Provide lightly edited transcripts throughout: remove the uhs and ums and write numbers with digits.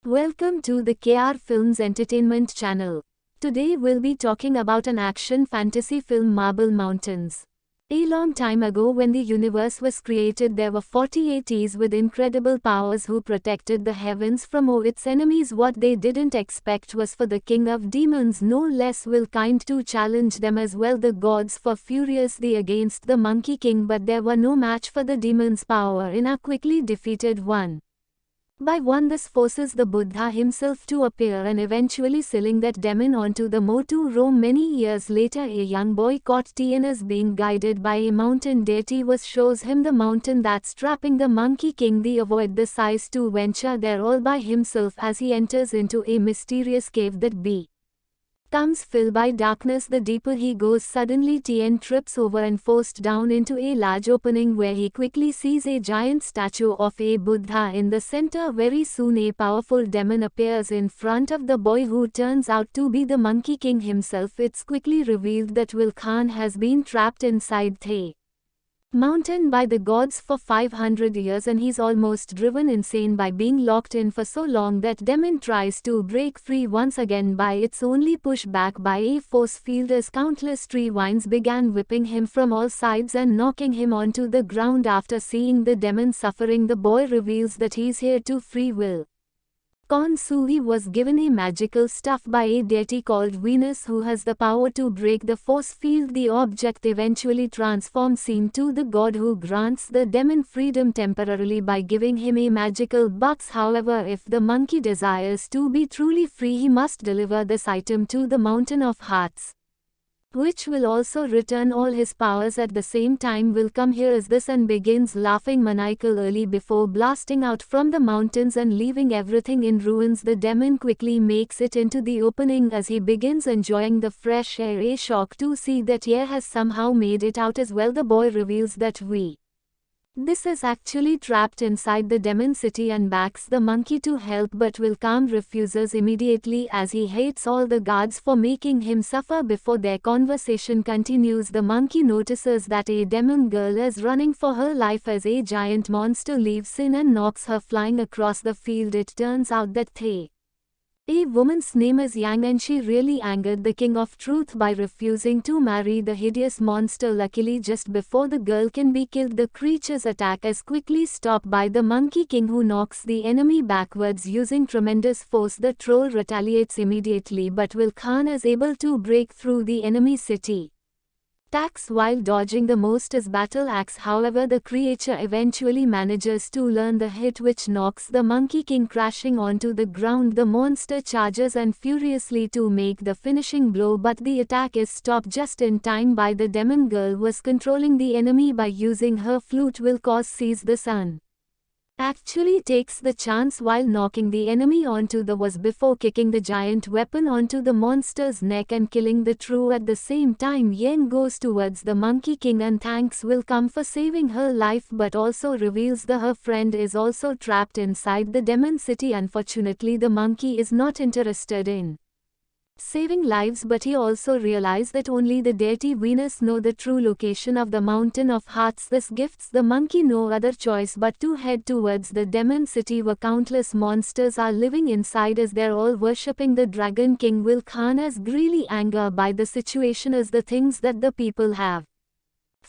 Welcome to the K.R. Films Entertainment channel. Today we'll be talking about an action fantasy film, Marble Mountains. A long time ago, when the universe was created, there were 48 deities with incredible powers who protected the heavens from all its enemies. What they didn't expect was for the king of demons, no less will kind, to challenge them as well. The gods were furiously against the Monkey King, but there were no match for the demons' power in a quickly defeated one by one. This forces the Buddha himself to appear and eventually sealing that demon onto the moat to roam. Many years later, a young boy caught TNS being guided by a mountain deity shows him the mountain that's trapping the Monkey King. They avoid the size to venture there all by himself as he enters into a mysterious cave that comes filled by darkness. The deeper he goes, suddenly Tien trips over and forced down into a large opening where he quickly sees a giant statue of a Buddha in the center. Very soon a powerful demon appears in front of the boy, who turns out to be the Monkey King himself. It's quickly revealed that Will Khan has been trapped inside the mountain by the gods for 500 years, and he's almost driven insane by being locked in for so long. That demon tries to break free once again, by it's only pushed back by a force field as countless tree vines began whipping him from all sides and knocking him onto the ground. After seeing the demon suffering, the boy reveals that he's here to free Will Khan. So he was given a magical staff by a deity called Venus, who has the power to break the force field. The object eventually transforms him to the god, who grants the demon freedom temporarily by giving him a magical box. However, if the monkey desires to be truly free, he must deliver this item to the Mountain of Hearts, which will also return all his powers at the same time. Will come hears this and begins laughing maniacally before blasting out from the mountains and leaving everything in ruins. The demon quickly makes it into the opening as he begins enjoying the fresh air. A shock to see that air has somehow made it out as well. The boy reveals that this is actually trapped inside the demon city and begs the monkey to help, but Will Khan refuses immediately as he hates all the guards for making him suffer. Before their conversation continues, the monkey notices that a demon girl is running for her life as a giant monster leaves in and knocks her flying across the field. It turns out that a woman's name is Yang, and she really angered the King of Truth by refusing to marry the hideous monster. Luckily, just before the girl can be killed, the creature's attack is quickly stopped by the Monkey King, who knocks the enemy backwards using tremendous force. The troll retaliates immediately, but Will Khan is able to break through the enemy city attacks while dodging the most his battle axe. However, the creature eventually manages to learn the hit, which knocks the Monkey King crashing onto the ground. The monster charges and furiously to make the finishing blow, but the attack is stopped just in time by the demon girl was controlling the enemy by using her flute. Will Khan sees the sun actually takes the chance while knocking the enemy onto the was before kicking the giant weapon onto the monster's neck and killing the true. At the same time, Yen goes towards the Monkey King and thanks Will Khan for saving her life, but also reveals that her friend is also trapped inside the demon city. Unfortunately, the monkey is not interested in saving lives, but he also realized that only the deity Venus know the true location of the Mountain of Hearts. This gives the monkey no other choice but to head towards the demon city, where countless monsters are living inside as they're all worshipping the Dragon King. Will Khan is greatly angered by the situation as the things that the people have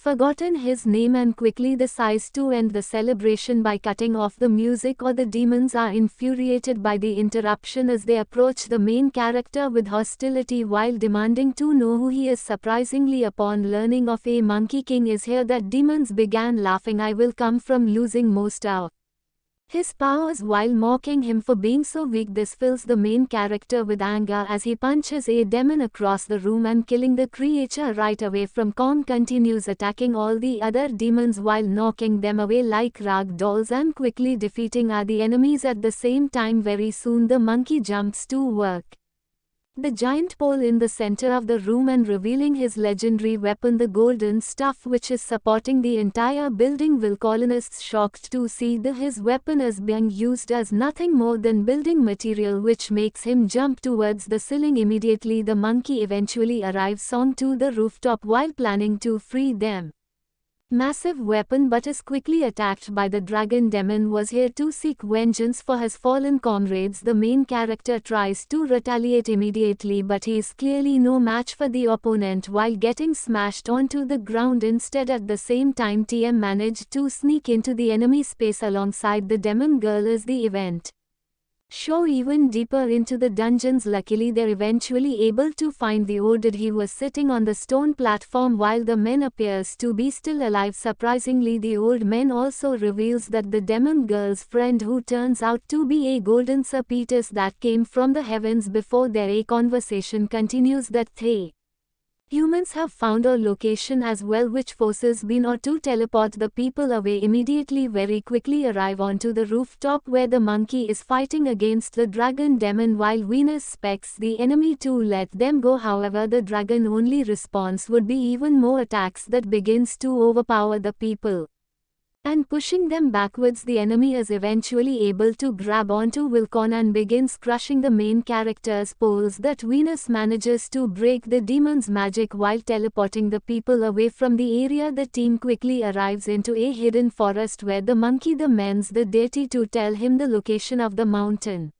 forgotten his name and quickly decides to end the celebration by cutting off the music, or the demons are infuriated by the interruption as they approach the main character with hostility while demanding to know who he is. Surprisingly, upon learning of a Monkey King is here, that demons began laughing. I will come from losing most of his powers while mocking him for being so weak. This fills the main character with anger as he punches a demon across the room and killing the creature right away. From Kong continues attacking all the other demons while knocking them away like rag dolls and quickly defeating the enemies at the same time. Very soon the monkey jumps to work the giant pole in the center of the room and revealing his legendary weapon, the golden staff, which is supporting the entire building. Will colonists shocked to see his weapon is being used as nothing more than building material, which makes him jump towards the ceiling. Immediately the monkey eventually arrives onto the rooftop while planning to free them. massive weapon but is quickly attacked by the dragon. Demon was here to seek vengeance for his fallen comrades. The main character tries to retaliate immediately, but he is clearly no match for the opponent while getting smashed onto the ground instead. At the same time, TM managed to sneak into the enemy space alongside the demon girl as the event show even deeper into the dungeons. Luckily, they're eventually able to find the Oded. He was sitting on the stone platform while the man appears to be still alive. Surprisingly, the old man also reveals that the demon girl's friend, who turns out to be a golden serpentess that came from the heavens before their conversation continues that they humans have found a location as well, which forces Bino to teleport the people away immediately. Very quickly arrive onto the rooftop where the monkey is fighting against the dragon demon while Venus expects the enemy to let them go. However, the dragon only response would be even more attacks that begins to overpower the people and pushing them backwards. The enemy is eventually able to grab onto Wilcon and begins crushing the main character's poles. That Venus manages to break the demon's magic while teleporting the people away from the area. The team quickly arrives into a hidden forest where the monkey demands the deity to tell him the location of the mountain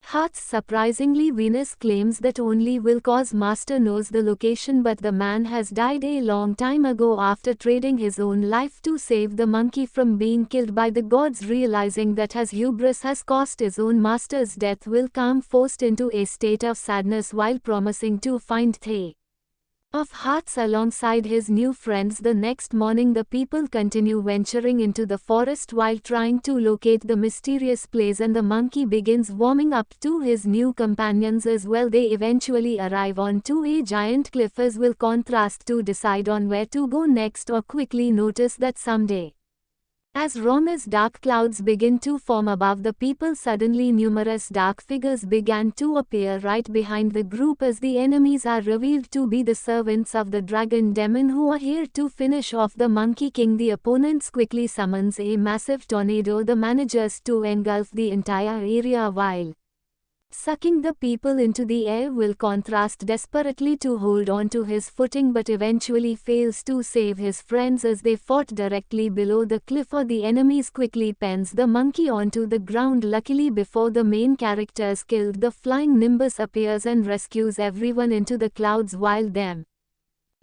hearts. Surprisingly, Venus claims that only Wilco's master knows the location, but the man has died a long time ago after trading his own life to save the monkey from being killed by the gods. Realizing that his hubris has caused his own master's death, Wilcom forced into a state of sadness while promising to find the of hearts alongside his new friends. The next morning, the people continue venturing into the forest while trying to locate the mysterious place, and the monkey begins warming up to his new companions as well. They eventually arrive onto a giant cliff as will contrast to decide on where to go next or quickly notice that someday, as wrong as dark clouds begin to form above the people, suddenly numerous dark figures began to appear right behind the group as the enemies are revealed to be the servants of the dragon demon who are here to finish off the Monkey King. The opponents quickly summons a massive tornado that manages to engulf the entire area while sucking the people into the air. Will contrast desperately to hold on to his footing but eventually fails to save his friends as they fought directly below the cliff, or the enemies quickly pens the monkey onto the ground. Luckily, before the main characters killed, the flying Nimbus appears and rescues everyone into the clouds while them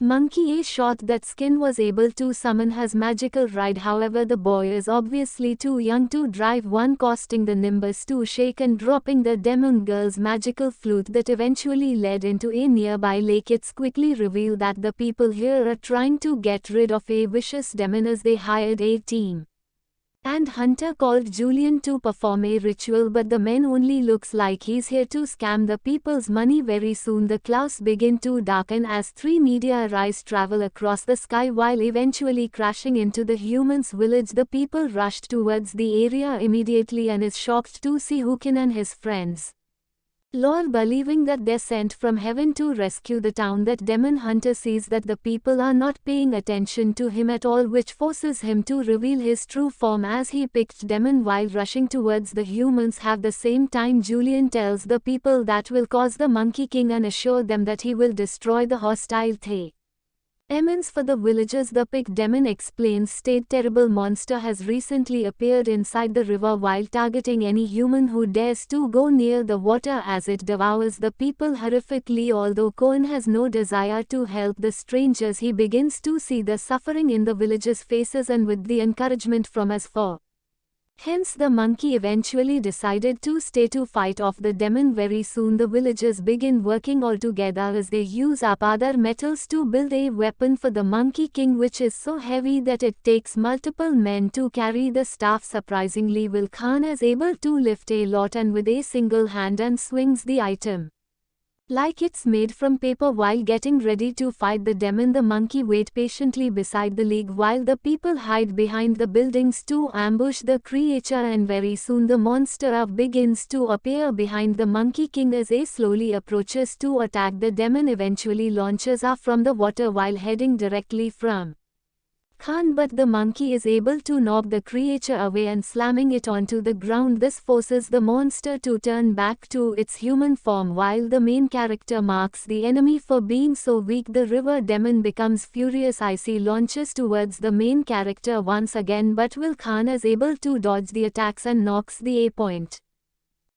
monkey a shot that Skin was able to summon his magical ride. However, the boy is obviously too young to drive one, causing the Nimbus to shake and dropping the demon girl's magical flute that eventually led into a nearby lake. It's quickly revealed that the people here are trying to get rid of a vicious demon as they hired a team and hunter called Julian to perform a ritual, but the man only looks like he's here to scam the people's money. Very soon the clouds begin to darken as three meteorites travel across the sky while eventually crashing into the humans' village. The people rushed towards the area immediately and is shocked to see Hookin and his friends lol, believing that they're sent from heaven to rescue the town. That demon hunter sees that the people are not paying attention to him at all, which forces him to reveal his true form as he picked demon while rushing towards the humans. At the same time, Julian tells the people that will cause the Monkey King and assure them that he will destroy the hostile Emmons for the villagers. The pig demon explains state terrible monster has recently appeared inside the river while targeting any human who dares to go near the water as it devours the people horrifically. Although Cohen has no desire to help the strangers, he begins to see the suffering in the villagers' faces, and with the encouragement from his foe, hence the monkey eventually decided to stay to fight off the demon. Very soon the villagers begin working all together as they use up other metals to build a weapon for the Monkey King, which is so heavy that it takes multiple men to carry the staff. Surprisingly, Will Khan is able to lift a lot and with a single hand and swings the item like it's made from paper. While getting ready to fight the demon, the monkey wait patiently beside the lake while the people hide behind the buildings to ambush the creature, and very soon the monster begins to appear behind the Monkey King as he slowly approaches to attack. The demon eventually launches off from the water while heading directly from Khan, but the monkey is able to knock the creature away and slamming it onto the ground. This forces the monster to turn back to its human form while the main character marks the enemy for being so weak. The river demon becomes furious. Icy launches towards the main character once again, but Will Khan is able to dodge the attacks and knocks the A point.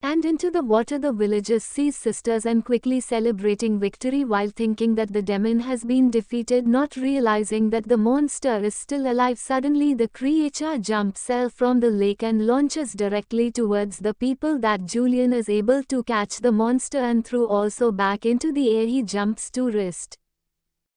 And into the water. The villagers see sisters and quickly celebrating victory while thinking that the demon has been defeated, not realizing that the monster is still alive. Suddenly the creature jumps from the lake and launches directly towards the people. That Julian is able to catch the monster and throw also back into the air. He jumps to wrist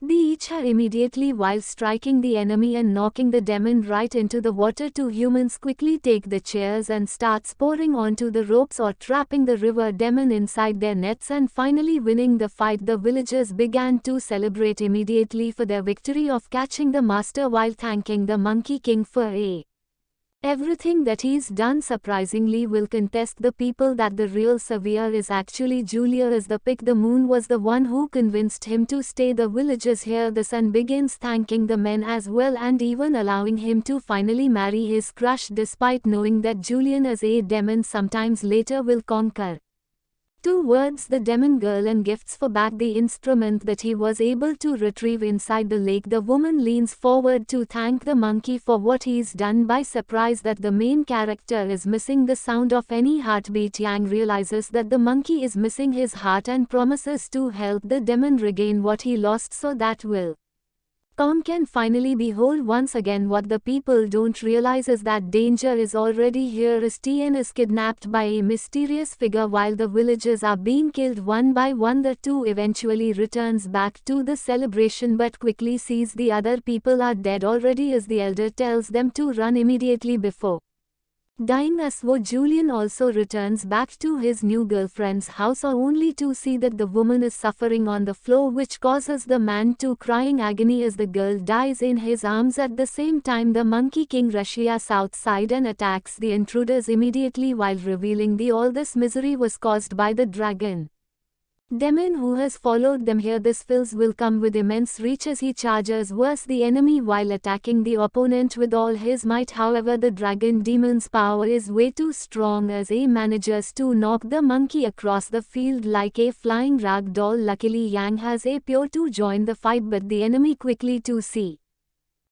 the each her immediately while striking the enemy and knocking the demon right into the water. Two humans quickly take the chairs and starts pouring onto the ropes or trapping the river demon inside their nets and finally winning the fight. The villagers began to celebrate immediately for their victory of catching the master while thanking the Monkey King for everything that he's done. Surprisingly, Will contest the people that the real savior is actually Julia is the pick. The moon was the one who convinced him to stay. The villagers hear this and begins thanking the men as well and even allowing him to finally marry his crush despite knowing that Julian is a demon. Sometimes later will conquer towards the demon girl and gifts for back the instrument that he was able to retrieve inside the lake. The woman leans forward to thank the monkey for what he's done. By surprise that the main character is missing the sound of any heartbeat, Yang realizes that the monkey is missing his heart and promises to help the demon regain what he lost so that Will Khan can finally be whole once again. What the people don't realize is that danger is already here as Tien is kidnapped by a mysterious figure while the villagers are being killed one by one. The two eventually returns back to the celebration but quickly sees the other people are dead already as the elder tells them to run immediately before dying. Aswo Julian also returns back to his new girlfriend's house only to see that the woman is suffering on the floor, which causes the man to crying agony as the girl dies in his arms. At the same time the Monkey King rushes outside and attacks the intruders immediately while revealing all this misery was caused by the dragon demon who has followed them here. This fills Will Khan with immense reach as he charges towards the enemy while attacking the opponent with all his might. However, the dragon demon's power is way too strong as he manages to knock the monkey across the field like a flying rag doll. Luckily Yang has a pure to join the fight, but the enemy quickly to see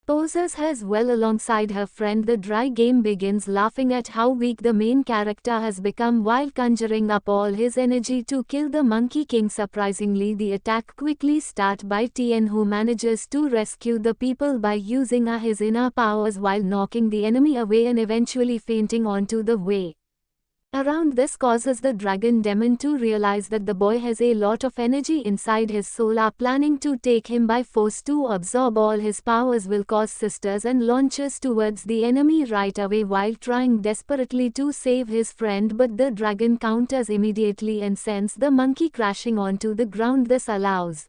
poses as well alongside her friend. The dry game begins, laughing at how weak the main character has become while conjuring up all his energy to kill the Monkey King. Surprisingly, the attack quickly starts by Tien, who manages to rescue the people by using his inner powers while knocking the enemy away and eventually fainting onto the way around. This causes the dragon demon to realize that the boy has a lot of energy inside his soul, are planning to take him by force to absorb all his powers. Will cause sisters and launches towards the enemy right away while trying desperately to save his friend, but the dragon counters immediately and sends the monkey crashing onto the ground. This allows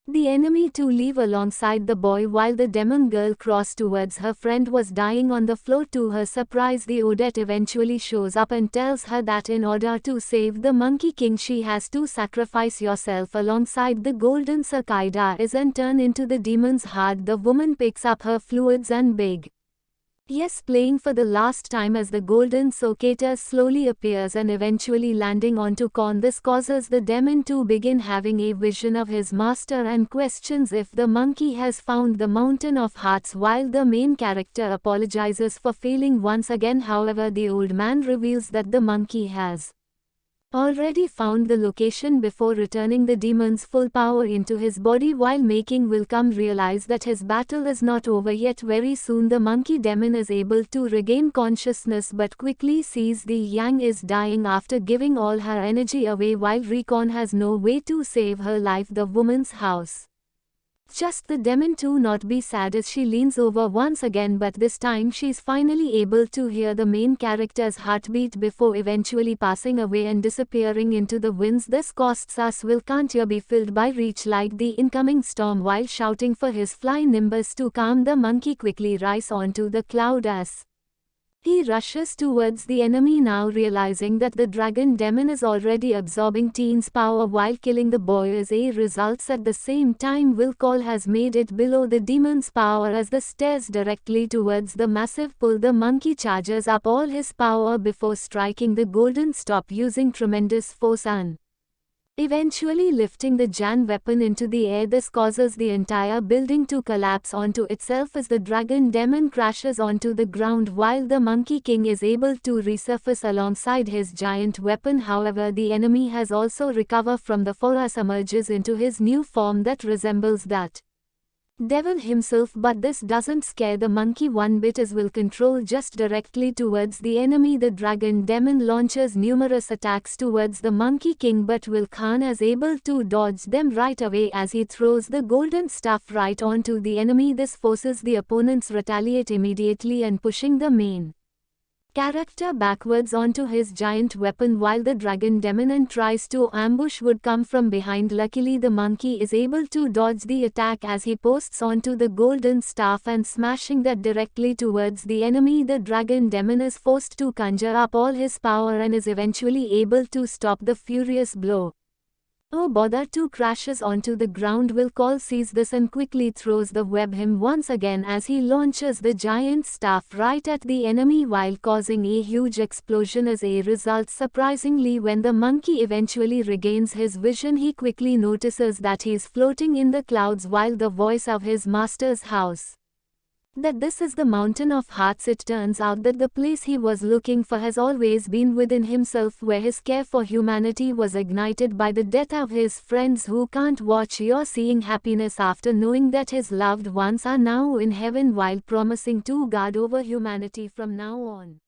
the enemy to leave alongside the boy while the demon girl crossed towards her friend was dying on the floor. To her surprise, the Odette eventually shows up and tells her that in order to save the Monkey King she has to sacrifice yourself alongside the golden cicada and turn into the demon's heart. The woman picks up her fluids and playing for the last time as the golden cicada slowly appears and eventually landing onto Khan. This causes the demon to begin having a vision of his master and questions if the monkey has found the mountain of hearts while the main character apologizes for failing once again. However, the old man reveals that the monkey has already found the location before returning the demon's full power into his body while making Will Khan realize that his battle is not over yet. Very soon the monkey demon is able to regain consciousness but quickly sees the Yang is dying after giving all her energy away while Recon has no way to save her life. The woman's house just the demon to not be sad as she leans over once again, but this time she's finally able to hear the main character's heartbeat before eventually passing away and disappearing into the winds. This costs us Will Khan to be filled by reach like the incoming storm while shouting for his fly Nimbus to calm the monkey quickly rise onto the cloud as He rushes towards the enemy, now realizing that the dragon demon is already absorbing Teen's power while killing the boy. As a result, at the same time, will call has made it below the demon's power. As the stares directly towards the massive pull, the monkey charges up all his power before striking the golden stop using tremendous force and eventually lifting the giant weapon into the air. This causes the entire building to collapse onto itself as the dragon demon crashes onto the ground while the Monkey King is able to resurface alongside his giant weapon. However, the enemy has also recovered from the fall as emerges into his new form that resembles that devil himself, but this doesn't scare the monkey one bit as will control just directly towards the enemy. The dragon demon launches numerous attacks towards the Monkey King, but Will Khan is able to dodge them right away as he throws the golden staff right onto the enemy. This forces the opponents retaliate immediately and pushing the main character backwards onto his giant weapon while the dragon demon tries to ambush would come from behind. Luckily, the monkey is able to dodge the attack as he posts onto the golden staff and smashing that directly towards the enemy. The dragon demon is forced to conjure up all his power and is eventually able to stop the furious blow. Oh bother, two crashes onto the ground. Will Call sees this and quickly throws the web him once again as he launches the giant staff right at the enemy while causing a huge explosion. As a result, surprisingly, when the monkey eventually regains his vision, he quickly notices that he's floating in the clouds while the voice of his master's house that this is the Mountain of Hearts. It turns out that the place he was looking for has always been within himself, where his care for humanity was ignited by the death of his friends who can't watch or seeing happiness after knowing that his loved ones are now in heaven, while promising to guard over humanity from now on.